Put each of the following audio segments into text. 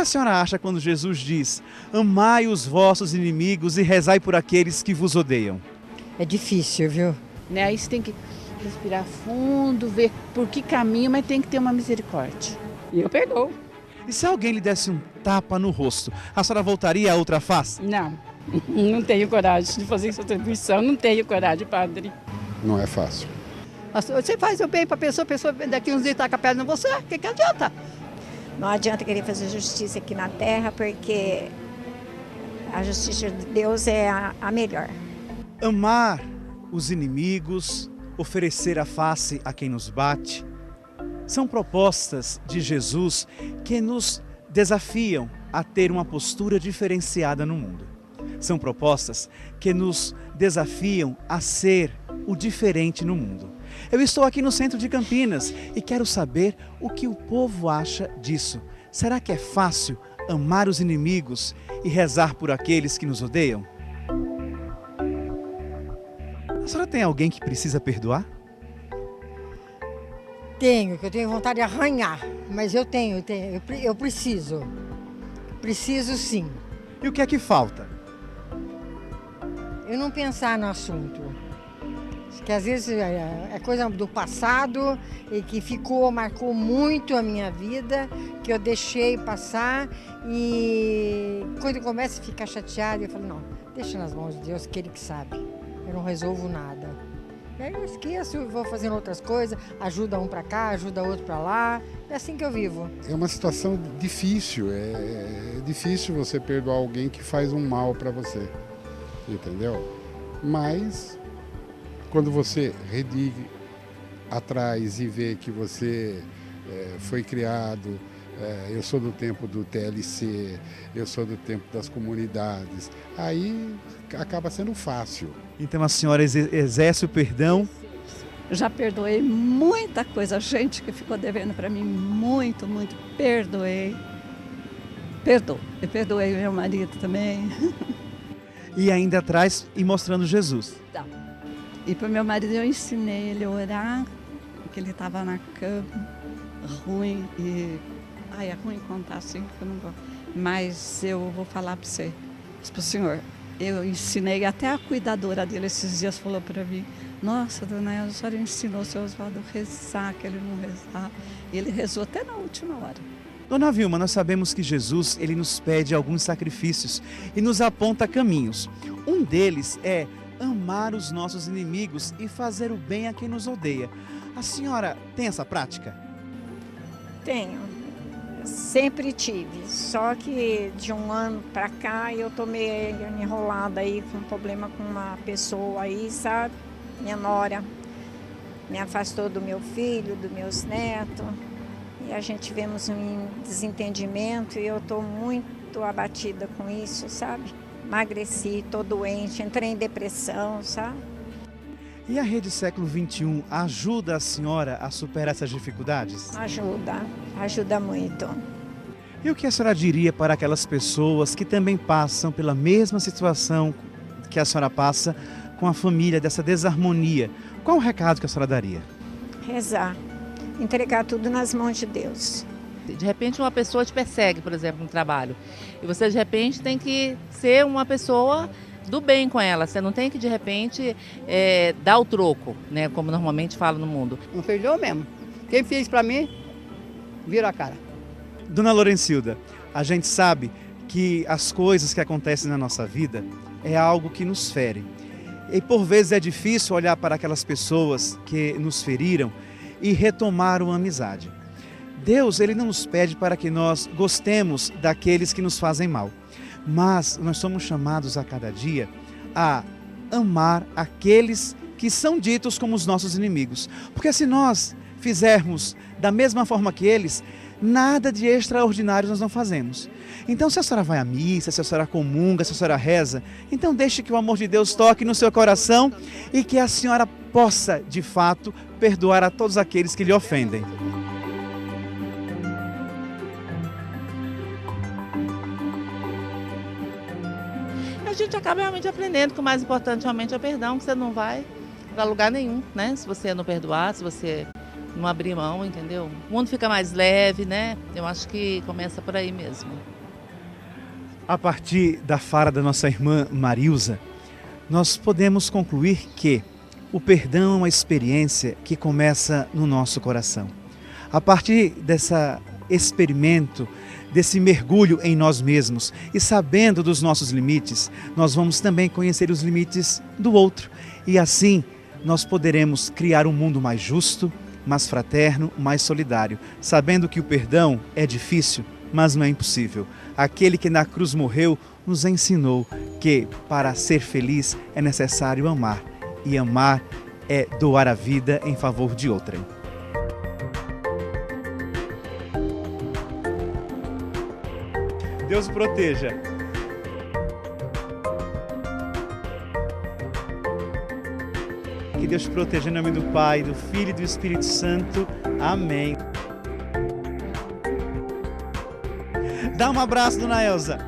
a senhora acha quando Jesus diz: amai os vossos inimigos e rezai por aqueles que vos odeiam? É difícil, viu? Né? Aí você tem que respirar fundo, ver por que caminho, mas tem que ter uma misericórdia. E eu perdoo. E se alguém lhe desse um tapa no rosto, a senhora voltaria à outra face? Não, não tenho coragem de fazer essa atribuição, não tenho coragem, padre. Não é fácil. Você faz o bem para a pessoa daqui uns dias taca a pedra em você, o que adianta? Não adianta querer fazer justiça aqui na terra, porque a justiça de Deus é a melhor. Amar os inimigos, oferecer a face a quem nos bate, são propostas de Jesus que nos desafiam a ter uma postura diferenciada no mundo. São propostas que nos desafiam a ser o diferente no mundo. Eu estou aqui no centro de Campinas e quero saber o que o povo acha disso. Será que é fácil amar os inimigos e rezar por aqueles que nos odeiam? A senhora tem alguém que precisa perdoar? Tenho, que eu tenho vontade de arranhar, mas eu preciso. Preciso sim. E o que é que falta? Eu não pensar no assunto. Que às vezes é coisa do passado e que marcou muito a minha vida, que eu deixei passar e quando eu começo a ficar chateada, eu falo, não, deixa nas mãos de Deus, que Ele que sabe. Eu não resolvo nada. E aí eu esqueço, vou fazendo outras coisas, ajuda um para cá, ajuda outro para lá. É assim que eu vivo. É uma situação difícil, é difícil você perdoar alguém que faz um mal para você, entendeu? Mas quando você redigue atrás e vê que você foi criado, eu sou do tempo do TLC, eu sou do tempo das comunidades, aí acaba sendo fácil. Então a senhora exerce o perdão? Já perdoei muita coisa, gente que ficou devendo para mim muito, perdoei. Eu perdoei meu marido também. E ainda atrás e mostrando Jesus. Tá. E para o meu marido eu ensinei ele a orar, porque ele estava na cama, ruim, e... Ai, é ruim contar assim, porque eu não gosto. Mas eu vou falar para você, para o senhor, eu ensinei, até a cuidadora dele esses dias falou para mim, nossa, dona Elza, a senhora ensinou o seu Oswaldo a rezar, que ele não rezar. E ele rezou até na última hora. Dona Vilma, nós sabemos que Jesus, ele nos pede alguns sacrifícios e nos aponta caminhos. Um deles é amar os nossos inimigos e fazer o bem a quem nos odeia. A senhora tem essa prática? Tenho. Sempre tive. Só que de um ano pra cá eu tô meio enrolada aí com um problema com uma pessoa aí, sabe? Minha nora me afastou do meu filho, dos meus netos. E a gente tivemos um desentendimento e eu tô muito abatida com isso, sabe? Emagreci, tô doente, entrei em depressão, sabe? E a Rede Século XXI ajuda a senhora a superar essas dificuldades? Ajuda muito. E o que a senhora diria para aquelas pessoas que também passam pela mesma situação que a senhora passa com a família, dessa desarmonia? Qual o recado que a senhora daria? Rezar, entregar tudo nas mãos de Deus. De repente uma pessoa te persegue, por exemplo, no trabalho. E você de repente tem que ser uma pessoa do bem com ela. Você não tem que de repente dar o troco, né? Como normalmente fala no mundo. Não perdoou mesmo. Quem fez pra mim, vira a cara. Dona Lorencilda, a gente sabe que as coisas que acontecem na nossa vida é algo que nos fere. E por vezes é difícil olhar para aquelas pessoas que nos feriram e retomar uma amizade. Deus, Ele não nos pede para que nós gostemos daqueles que nos fazem mal, mas nós somos chamados a cada dia a amar aqueles que são ditos como os nossos inimigos. Porque se nós fizermos da mesma forma que eles, nada de extraordinário nós não fazemos. Então, se a senhora vai à missa, se a senhora comunga, se a senhora reza, então deixe que o amor de Deus toque no seu coração e que a senhora possa, de fato, perdoar a todos aqueles que lhe ofendem. A gente acaba realmente aprendendo que o mais importante realmente é o perdão, que você não vai para lugar nenhum, né? Se você não perdoar, se você não abrir mão, entendeu? O mundo fica mais leve, né? Eu acho que começa por aí mesmo. A partir da fala da nossa irmã Marilza, nós podemos concluir que o perdão é uma experiência que começa no nosso coração. A partir desse experimento, desse mergulho em nós mesmos e sabendo dos nossos limites, nós vamos também conhecer os limites do outro. E assim nós poderemos criar um mundo mais justo, mais fraterno, mais solidário, sabendo que o perdão é difícil, mas não é impossível. Aquele que na cruz morreu nos ensinou que para ser feliz é necessário amar. E amar é doar a vida em favor de outrem. Deus o proteja. Que Deus te proteja em nome do Pai, do Filho e do Espírito Santo. Amém. Dá um abraço, dona Elza.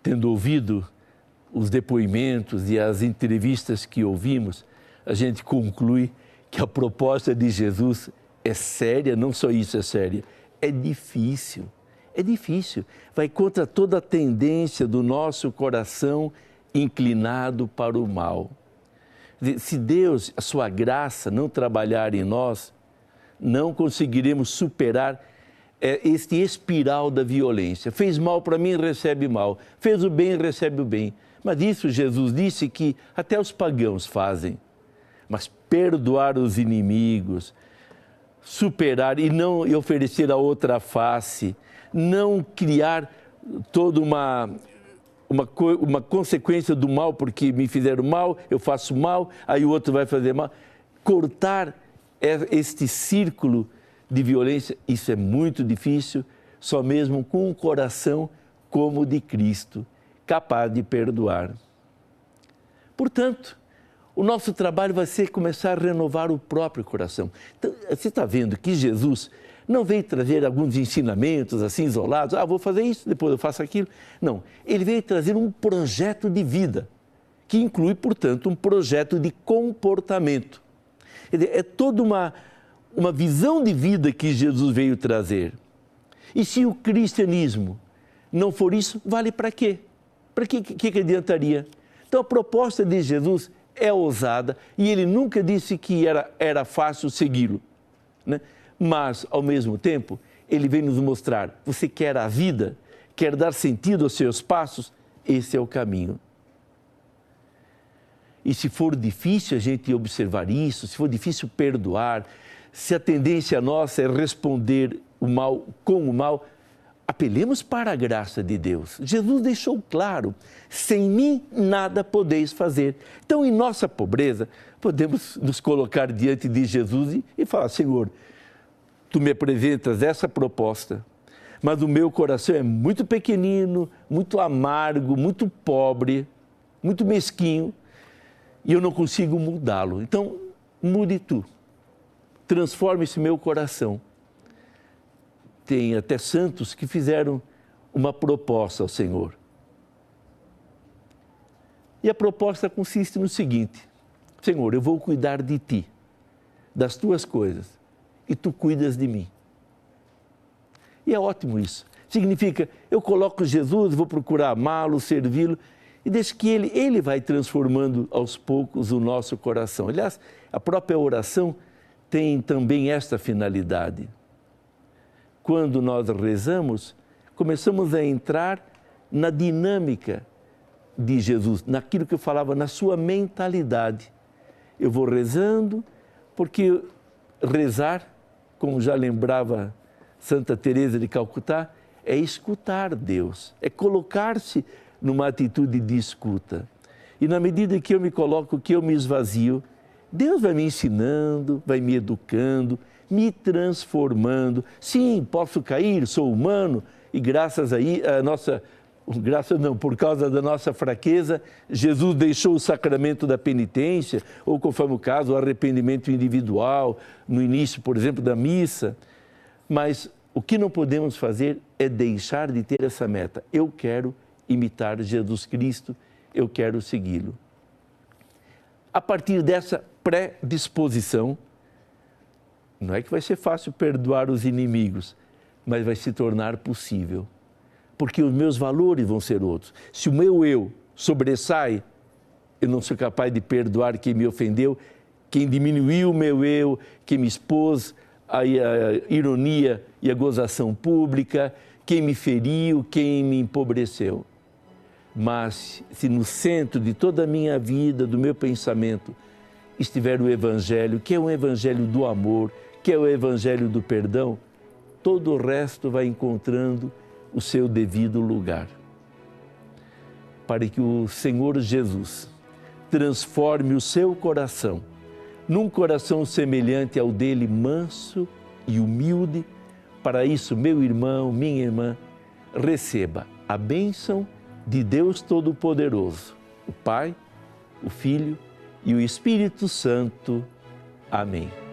Tendo ouvido os depoimentos e as entrevistas que ouvimos, a gente conclui que a proposta de Jesus é séria, não só isso é séria, é difícil, vai contra toda a tendência do nosso coração inclinado para o mal. Se Deus, a sua graça, não trabalhar em nós, não conseguiremos superar este espiral da violência. Fez mal para mim, recebe mal. Fez o bem, recebe o bem. Mas isso Jesus disse que até os pagãos fazem. Mas perdoar os inimigos, superar e não oferecer a outra face, não criar toda uma consequência do mal, porque me fizeram mal, eu faço mal, aí o outro vai fazer mal. Cortar este círculo de violência, isso é muito difícil, só mesmo com um coração como o de Cristo, capaz de perdoar. Portanto, o nosso trabalho vai ser começar a renovar o próprio coração. Então, você está vendo que Jesus não veio trazer alguns ensinamentos assim isolados, vou fazer isso, depois eu faço aquilo. Não, ele veio trazer um projeto de vida, que inclui, portanto, um projeto de comportamento. É toda uma visão de vida que Jesus veio trazer. E se o cristianismo não for isso, vale para quê? Para que adiantaria? Então a proposta de Jesus é ousada e ele nunca disse que era fácil segui-lo, né? Mas, ao mesmo tempo, ele vem nos mostrar, você quer a vida, quer dar sentido aos seus passos, esse é o caminho. E se for difícil a gente observar isso, se for difícil perdoar, se a tendência nossa é responder o mal com o mal, apelemos para a graça de Deus. Jesus deixou claro, sem mim nada podeis fazer. Então, em nossa pobreza, podemos nos colocar diante de Jesus e falar, Senhor, Tu me apresentas essa proposta, mas o meu coração é muito pequenino, muito amargo, muito pobre, muito mesquinho, e eu não consigo mudá-lo. Então, mude Tu. Transforme esse meu coração. Tem até santos que fizeram uma proposta ao Senhor. E a proposta consiste no seguinte: Senhor, eu vou cuidar de Ti, das Tuas coisas, e Tu cuidas de mim. E é ótimo isso. Significa, eu coloco Jesus, vou procurar amá-lo, servi-lo, e deixa que Ele vai transformando aos poucos o nosso coração. Aliás, a própria oração tem também esta finalidade. Quando nós rezamos, começamos a entrar na dinâmica de Jesus, naquilo que eu falava, na sua mentalidade. Eu vou rezando, porque rezar, como já lembrava Santa Teresa de Calcutá, é escutar Deus, é colocar-se numa atitude de escuta. E na medida que eu me coloco, que eu me esvazio, Deus vai me ensinando, vai me educando, me transformando. Sim, posso cair, sou humano, e por causa da nossa fraqueza, Jesus deixou o sacramento da penitência, ou conforme o caso, o arrependimento individual, no início, por exemplo, da missa. Mas O que não podemos fazer é deixar de ter essa meta. Eu quero imitar Jesus Cristo, eu quero segui-lo. A partir dessa predisposição, não é que vai ser fácil perdoar os inimigos, mas vai se tornar possível. Porque os meus valores vão ser outros. Se o meu eu sobressai, eu não sou capaz de perdoar quem me ofendeu, quem diminuiu o meu eu, quem me expôs à ironia e à gozação pública, quem me feriu, quem me empobreceu. Mas se no centro de toda a minha vida, do meu pensamento, estiver o Evangelho, que é um Evangelho do amor, que é o Evangelho do perdão, todo o resto vai encontrando o seu devido lugar. Para que o Senhor Jesus transforme o seu coração num coração semelhante ao dele, manso e humilde. Para isso, meu irmão, minha irmã, receba a bênção de Deus Todo-Poderoso, o Pai, o Filho e o Espírito Santo. Amém.